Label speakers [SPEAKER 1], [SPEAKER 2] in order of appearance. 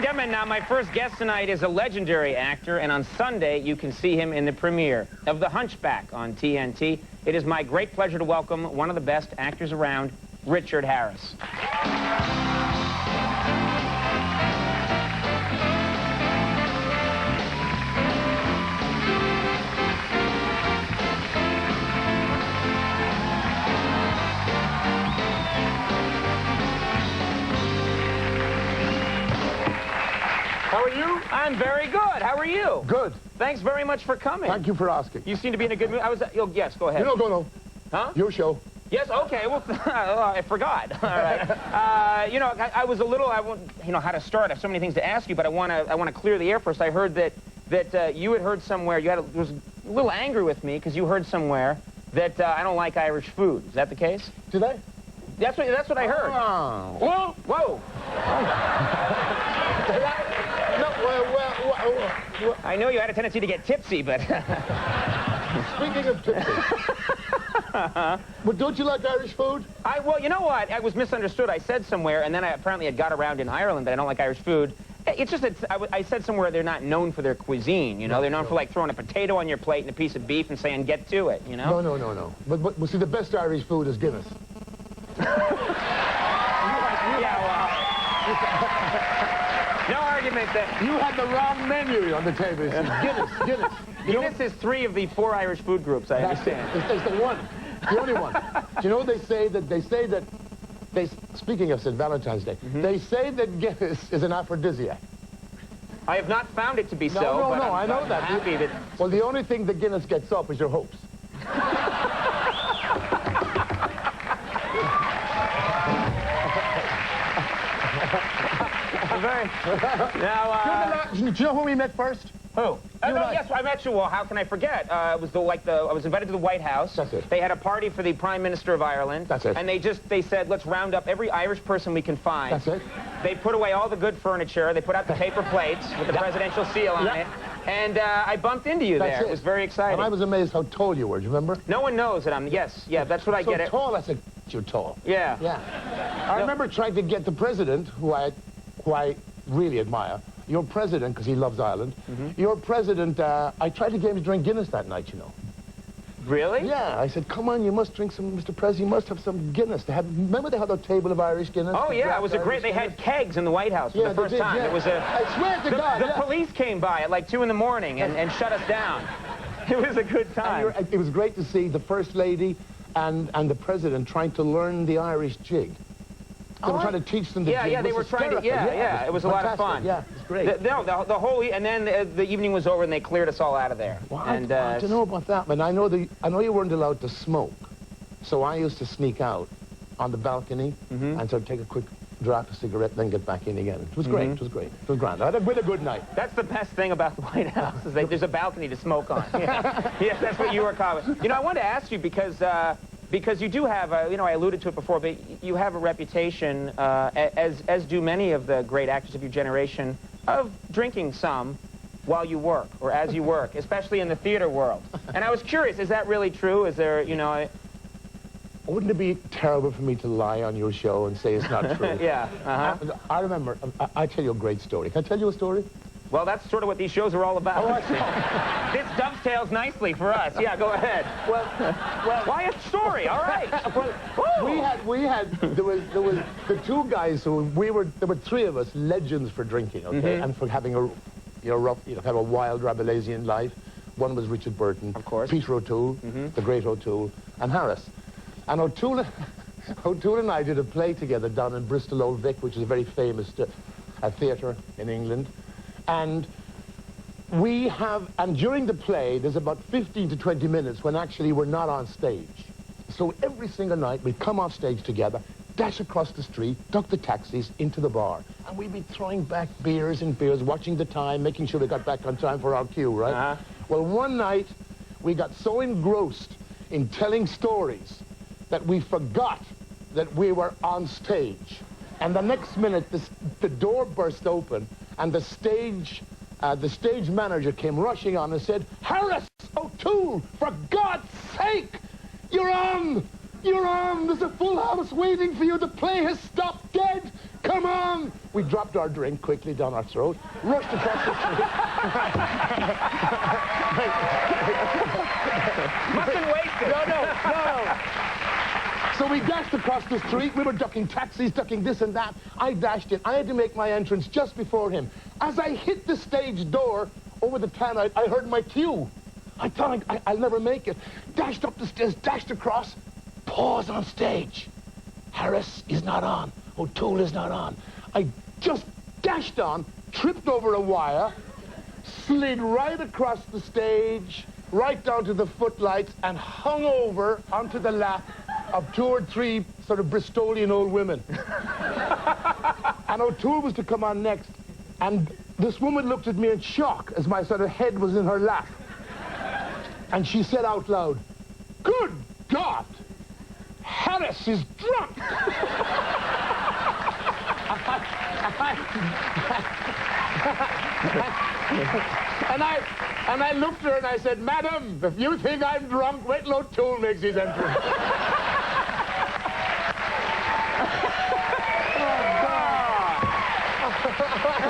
[SPEAKER 1] and gentlemen, now my first guest tonight is a legendary actor, and on Sunday you can see him in the premiere of The Hunchback on TNT. It is my great pleasure to welcome one of the best actors around, Richard Harris. How are you? I'm very good. How are you?
[SPEAKER 2] Good.
[SPEAKER 1] Thanks very much for coming.
[SPEAKER 2] Thank you for asking.
[SPEAKER 1] You seem to be in a good mood. Yes, go ahead.
[SPEAKER 2] No.
[SPEAKER 1] Huh?
[SPEAKER 2] Your show.
[SPEAKER 1] Yes, okay. Well, I forgot. All right. You know, I was a little, I won't, you know, how to start. I have so many things to ask you, but I want to clear the air first. I heard that you had heard somewhere, was a little angry with me because you heard somewhere that I don't like Irish food. Is that the case?
[SPEAKER 2] Did I?
[SPEAKER 1] That's what I heard.
[SPEAKER 2] Oh.
[SPEAKER 1] Whoa! Whoa!
[SPEAKER 2] Well,
[SPEAKER 1] I know you had a tendency to get tipsy, but...
[SPEAKER 2] speaking of tipsy, but don't you like Irish food?
[SPEAKER 1] Well, you know what? I was misunderstood. I said somewhere, and then I apparently had got around in Ireland that I don't like Irish food. It's just that I said somewhere they're not known for their cuisine, you know? They're known for, like, throwing a potato on your plate and a piece of beef and saying, get to it, you know?
[SPEAKER 2] No. But see, the best Irish food is Guinness.
[SPEAKER 1] Yeah, well... No argument that...
[SPEAKER 2] You had the wrong menu on the table. Guinness.
[SPEAKER 1] Guinness is 3 of the 4 Irish food groups, I understand.
[SPEAKER 2] It's the one. The only one. You know, they say that, speaking of St. Valentine's Day, they say that Guinness is an aphrodisiac.
[SPEAKER 1] I have not found it to be so, but
[SPEAKER 2] I know that.
[SPEAKER 1] Happy that...
[SPEAKER 2] Well, the only thing that Guinness gets up is your hopes.
[SPEAKER 1] Now,
[SPEAKER 2] do you know when we met first?
[SPEAKER 1] who? Yes, I met you. Well, how can I forget? It was I was invited to the White House.
[SPEAKER 2] That's it.
[SPEAKER 1] They had a party for the Prime Minister of Ireland.
[SPEAKER 2] That's it.
[SPEAKER 1] And they said, let's round up every Irish person we can find.
[SPEAKER 2] That's it.
[SPEAKER 1] They put away all the good furniture. They put out the paper plates with the presidential seal on it. And I bumped into you there. It was very exciting.
[SPEAKER 2] And I was amazed how tall you were. Do you remember?
[SPEAKER 1] No one knows that I'm. Yes, yeah, that's what I get.
[SPEAKER 2] So tall. I said, you're tall.
[SPEAKER 1] Yeah.
[SPEAKER 2] Yeah. I remember trying to get the president, who I really admire. Your president, because he loves Ireland. Your president. I tried to get him to drink Guinness that night. You know.
[SPEAKER 1] Really?
[SPEAKER 2] Yeah. I said, come on, you must drink some, Mr. President. You must have some Guinness. Remember they had a table of Irish Guinness?
[SPEAKER 1] Oh yeah, it was a great. They had kegs in the White House for the first time.
[SPEAKER 2] Yeah.
[SPEAKER 1] It was a.
[SPEAKER 2] I swear to God.
[SPEAKER 1] The police came by at like 2 in the morning and shut us down. It was a good time.
[SPEAKER 2] It was great to see the First Lady and the President trying to learn the Irish jig. They were trying to teach them the jig.
[SPEAKER 1] Yeah, they were trying to. Yeah, it was a lot of fun.
[SPEAKER 2] Yeah, it was great.
[SPEAKER 1] The whole and then the evening was over and they cleared us all out of there.
[SPEAKER 2] Well,
[SPEAKER 1] and
[SPEAKER 2] I don't know about that, but I know you weren't allowed to smoke, so I used to sneak out on the balcony and sort of take a quick draft of cigarette, then get back in again. It was great. It was great. It was grand. I had a good night.
[SPEAKER 1] That's the best thing about the White House is that there's a balcony to smoke on. Yeah, that's what you were calling. You know, I wanted to ask you because you do have, you know, I alluded to it before, but you have a reputation, as do many of the great actors of your generation, of drinking some while you work, or as you work, especially in the theater world. And I was curious, is that really true? Is there, you know...
[SPEAKER 2] Wouldn't it be terrible for me to lie on your show and say it's not true?
[SPEAKER 1] Yeah.
[SPEAKER 2] I remember, I'll tell you a great story. Can I tell you a story?
[SPEAKER 1] Well, that's sort of what these shows are all about.
[SPEAKER 2] Oh, I see.
[SPEAKER 1] This dovetails nicely for us. Yeah, go ahead. Well, why a story? All right.
[SPEAKER 2] There was the 2 guys who there were 3 of us legends for drinking, okay, and for having a rough, kind of a wild Rabelaisian life. One was Richard Burton,
[SPEAKER 1] of course,
[SPEAKER 2] Peter O'Toole, the great O'Toole, and Harris. And O'Toole and I did a play together down in Bristol Old Vic, which is a very famous theatre in England. And during the play, there's about 15 to 20 minutes when actually we're not on stage. So every single night, we'd come off stage together, dash across the street, duck the taxis into the bar. And we'd be throwing back beers and beers, watching the time, making sure we got back on time for our cue, right? Well, one night, we got so engrossed in telling stories that we forgot that we were on stage. And the next minute, the door burst open, and the stage manager came rushing on and said, Harris, O'Toole, for God's sake, you're on! You're on! There's a full house waiting for you. The play has stopped dead. Come on! We dropped our drink quickly down our throat, rushed across the street.
[SPEAKER 1] Mustn't waste it.
[SPEAKER 2] No. So we dashed across the street. We were ducking taxis, ducking this and that. I dashed in. I had to make my entrance just before him. As I hit the stage door over the tannoy, I heard my cue. I thought I'll never make it. Dashed up the stairs, dashed across. Pause on stage. Harris is not on. O'Toole is not on. I just dashed on, tripped over a wire, slid right across the stage, right down to the footlights, and hung over onto the lap of 2 or 3 sort of Bristolian old women. And O'Toole was to come on next. And this woman looked at me in shock as my sort of head was in her lap. And she said out loud, "Good God, Harris is drunk!" And I looked at her and I said, "Madam, if you think I'm drunk, wait till O'Toole makes his entrance."